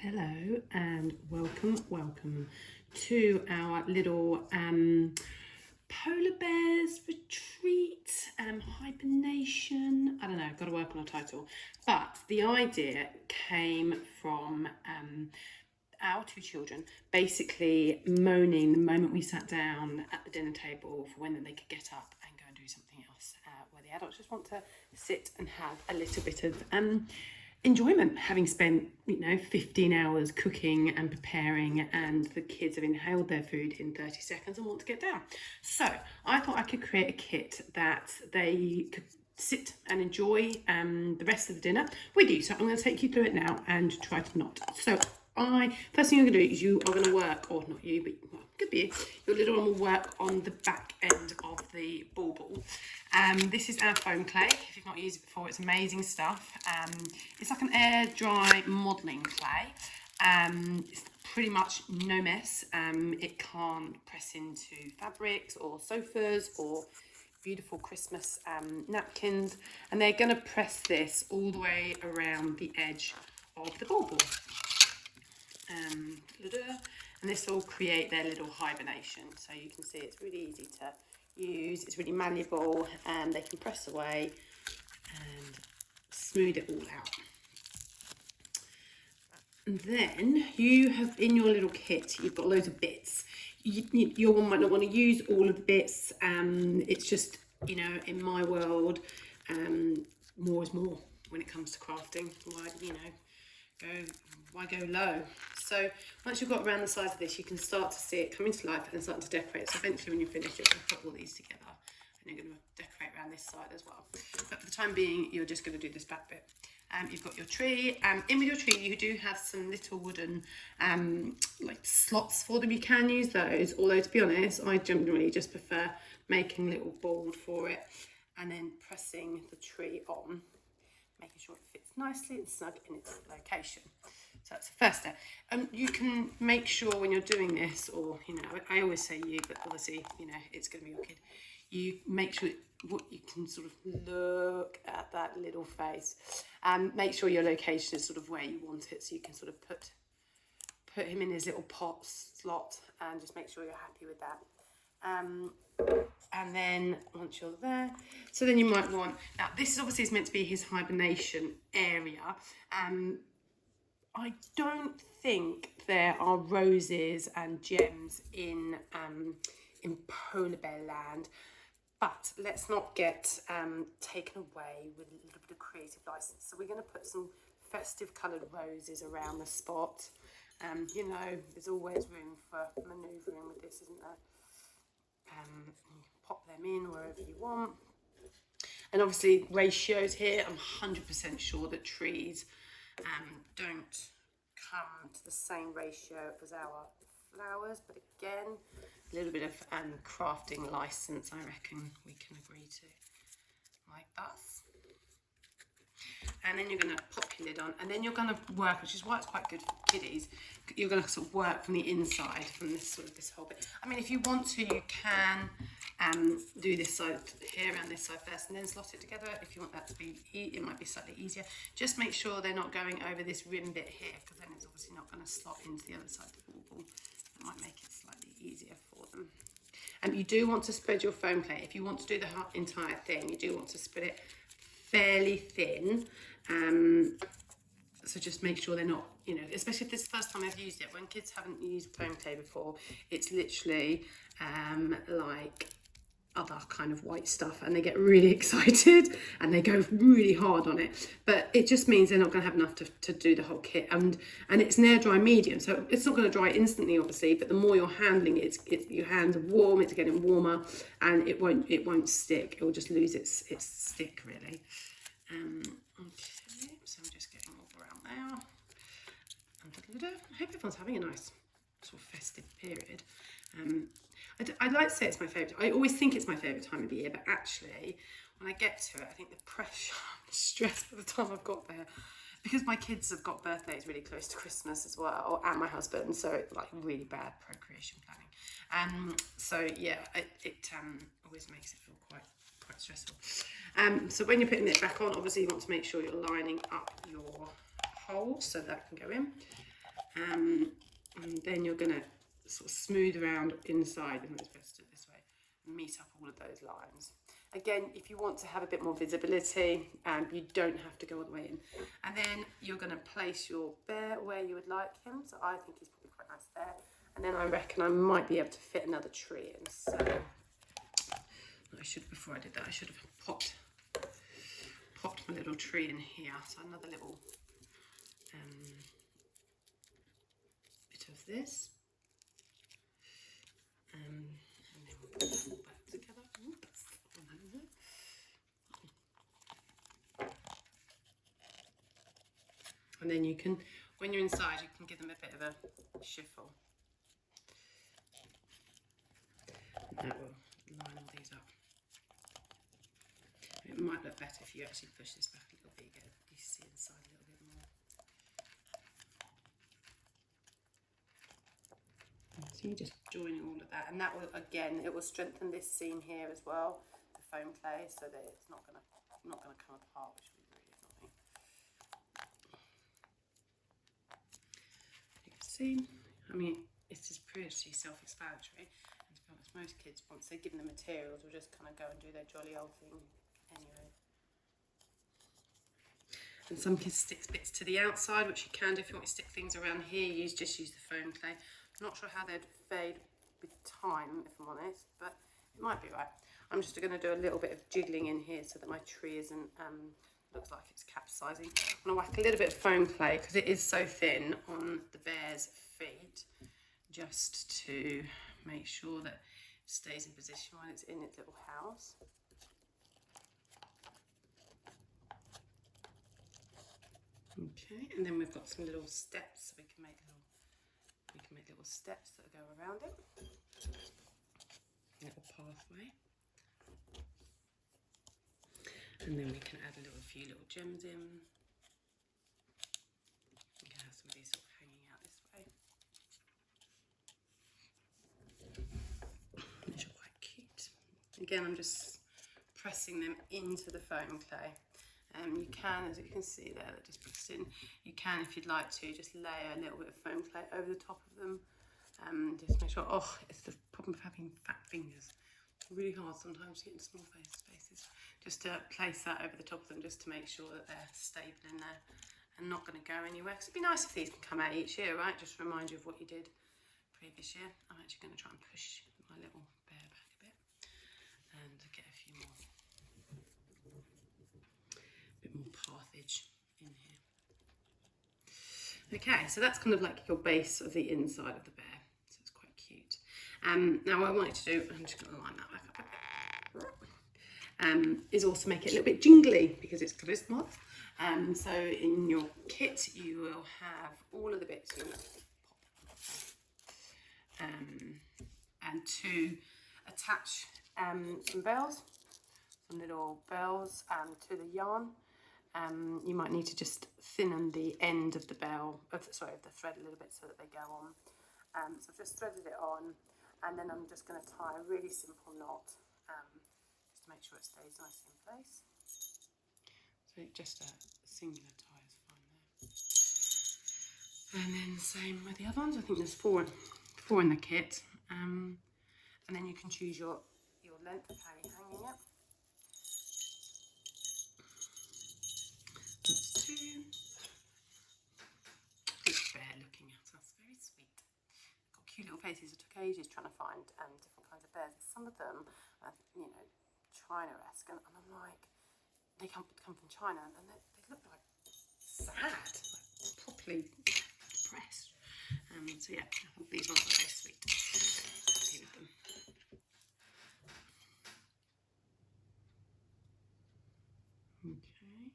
Hello and welcome to our little polar bears retreat, hibernation. I don't know, I've got to work on a title. But the idea came from our two children basically moaning the moment we sat down at the dinner table for when they could get up and go and do something else, where the adults just want to sit and have a little bit of enjoyment, having spent 15 hours cooking and preparing, and the kids have inhaled their food in 30 seconds and want to get down. So I thought I could create a kit that they could sit and enjoy the rest of the dinner with you. So I'm going to take you through it now and try to not. So first thing you're going to do is you are going to work, or not you, but well, could be you. Your little one will work on the back end of the bauble. This is our foam clay. If you've not used it before, it's amazing stuff. It's like an air dry modelling clay. It's pretty much no mess. It can't press into fabrics or sofas or beautiful Christmas napkins, and they're going to press this all the way around the edge of the bauble. And this will create their little hibernation. So you can see it's really easy to use, it's really malleable, and they can press away and smooth it all out. And then you have in your little kit, you've got loads of bits. Your one might not want to use all of the bits. It's just, in my world, more is more when it comes to crafting. Why go low? So once you've got around the size of this, you can start to see it come into life and start to decorate. So eventually when you finish, you're going to put all these together and you're going to decorate around this side as well. But for the time being, you're just going to do this back bit. You've got your tree. In with your tree, you do have some little wooden like slots for them. You can use those, although to be honest, I generally just prefer making a little board for it and then pressing the tree on, making sure it fits nicely and snug in its location. So that's the first step. You can make sure when you're doing this, or I always say you, but obviously it's going to be your kid. You make sure you can sort of look at that little face, and make sure your location is sort of where you want it, so you can sort of put him in his little pot slot, and just make sure you're happy with that. And then once you're there, so then you might want, now this is obviously meant to be his hibernation area. I don't think there are roses and gems in polar bear land, but let's not get taken away with a little bit of creative license. So we're going to put some festive coloured roses around the spot. There's always room for manoeuvring with this, isn't there? You can pop them in wherever you want. And obviously ratios here, I'm 100% sure that trees don't come to the same ratio as our flowers, but again, a little bit of crafting license I reckon we can agree to, like thus. And then you're going to pop your lid on, and then you're going to work, which is why it's quite good for kiddies. You're going to sort of work from the inside, from this whole bit. I mean, if you want to, you can do this side here and this side first, and then slot it together. If you want that to be, it might be slightly easier. Just make sure they're not going over this rim bit here, because then it's obviously not going to slot into the other side of the bauble. That might make it slightly easier for them. And you do want to spread your foam clay. If you want to do the entire thing, you do want to spread it fairly thin. So just make sure they're not, especially if this is the first time I've used it. When kids haven't used foam clay before, it's literally like other kind of white stuff, and they get really excited and they go really hard on it. But it just means they're not going to have enough to do the whole kit. And it's an air dry medium, so it's not going to dry instantly, obviously. But the more you're handling it, your hands are warm, it's getting warmer, and it won't stick. It will just lose its stick really. Okay, so I'm just getting all around now. I hope everyone's having a nice sort of festive period. I'd like to say it's my favourite. I always think it's my favourite time of the year, but actually, when I get to it, I think the pressure and stress by the time I've got there, because my kids have got birthdays really close to Christmas as well, and my husband, so it's like really bad procreation planning. So yeah, it always makes it feel quite stressful. So when you're putting it back on, obviously you want to make sure you're lining up your holes so that can go in. And then you're going to sort of smooth around inside, and it's best to do it this way, and meet up all of those lines. Again, if you want to have a bit more visibility, you don't have to go all the way in. And then you're going to place your bear where you would like him. So I think he's probably quite nice there. And then I reckon I might be able to fit another tree in. So before I did that, I should have popped my little tree in here. So another little bit of this. And then we'll put that all back together. Oops. And then you can, when you're inside, you can give them a bit of a shuffle. And that will line all these up. It might look better if you actually push this back a little bit, you see inside a little bit more. So you just join all of that, and that will, again, it will strengthen this seam here as well, the foam clay, so that it's not gonna come apart, which will be really annoying. You can see, I mean, it's just pretty self-explanatory. And to be honest, most kids, once they're given the materials, will just kind of go and do their jolly old thing anyway. And some kids stick bits to the outside, which you can do if you want to stick things around here. Just use the foam clay. I'm not sure how they'd fade with time, if I'm honest, but it might be right. I'm just going to do a little bit of jiggling in here so that my tree isn't looks like it's capsizing. I'm going to whack a little bit of foam clay because it is so thin on the bear's feet, just to make sure that it stays in position when it's in its little house. Okay, and then we've got some little steps, so we can make little steps that go around it. A little pathway. And then we can add a few little gems in. You can have some of these sort of hanging out this way. Which are quite cute. Again, I'm just pressing them into the foam clay. You can, as you can see there, that just puts in. You can, if you'd like to, just layer a little bit of foam clay over the top of them. Just make sure. Oh, it's the problem of having fat fingers. It's really hard sometimes to get into small spaces. Just to place that over the top of them, just to make sure that they're stable in there and not going to go anywhere. Because it'd be nice if these can come out each year, right? Just to remind you of what you did previous year. I'm actually going to try and push my little bear back a bit and get a few more. More pathage in here. Okay, so that's kind of like your base of the inside of the bear, so it's quite cute. Now what I wanted to do, I'm just going to line that back up a bit, is also make it a little bit jingly because it's Christmas. So in your kit you will have all of the bits you want to pop, and to attach some bells, some little bells to the yarn. You might need to just thinnen the end of the bell, of the thread a little bit so that they go on. So I've just threaded it on, and then I'm just going to tie a really simple knot, just to make sure it stays nicely in place. So just a singular tie is fine there. And then same with the other ones. I think there's four in the kit. And then you can choose your length of how you're hanging it. That's two. Little bear looking at us, very sweet. Got cute little faces. I took ages trying to find different kinds of bears. Some of them are, China-esque, and I'm like, they come from China, and they look like sad, like properly depressed. So yeah, I think these ones are very sweet. Happy with them. Okay.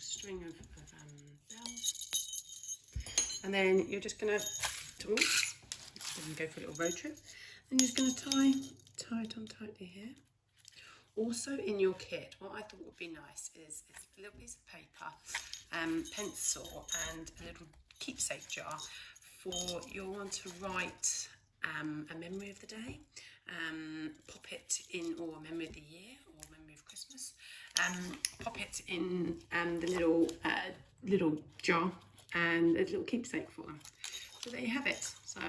String of bells, and then you're just going to go for a little road trip, and you're just going to tie it on tightly here. Also in your kit, what I thought would be nice is a little piece of paper, pencil, and a little keepsake jar for you'll want to write a memory of the day, it in, or a memory of the year, or a memory of Christmas, pop it in the little jar, and a little keepsake for them. So there you have it. So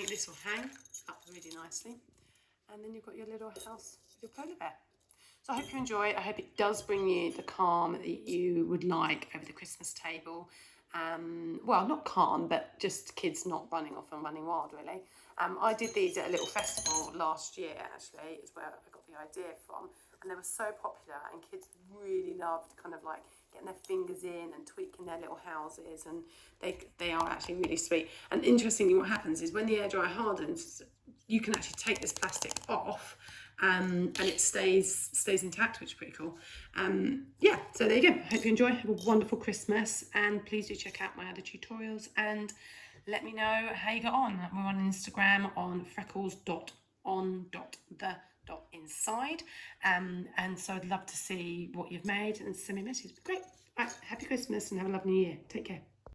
this will hang up really nicely, and then you've got your little house with your polar bear. So I hope you enjoy it. I hope it does bring you the calm that you would like over the Christmas table. Well, not calm, but just kids not running off and running wild, really. I did these at a little festival last year, actually, is where I got the idea from. And they were so popular, and kids really loved kind of like getting their fingers in and tweaking their little houses, and they are actually really sweet. And interestingly, what happens is when the air dryer hardens, you can actually take this plastic off, and it stays intact, which is pretty cool. Yeah, so there you go. Hope you enjoy. Have a wonderful Christmas, and please do check out my other tutorials and let me know how you got on. We're on Instagram on freckles.on.the.inside, and so I'd love to see what you've made and send me a message. Great. Right, happy Christmas and have a lovely New Year. Take care.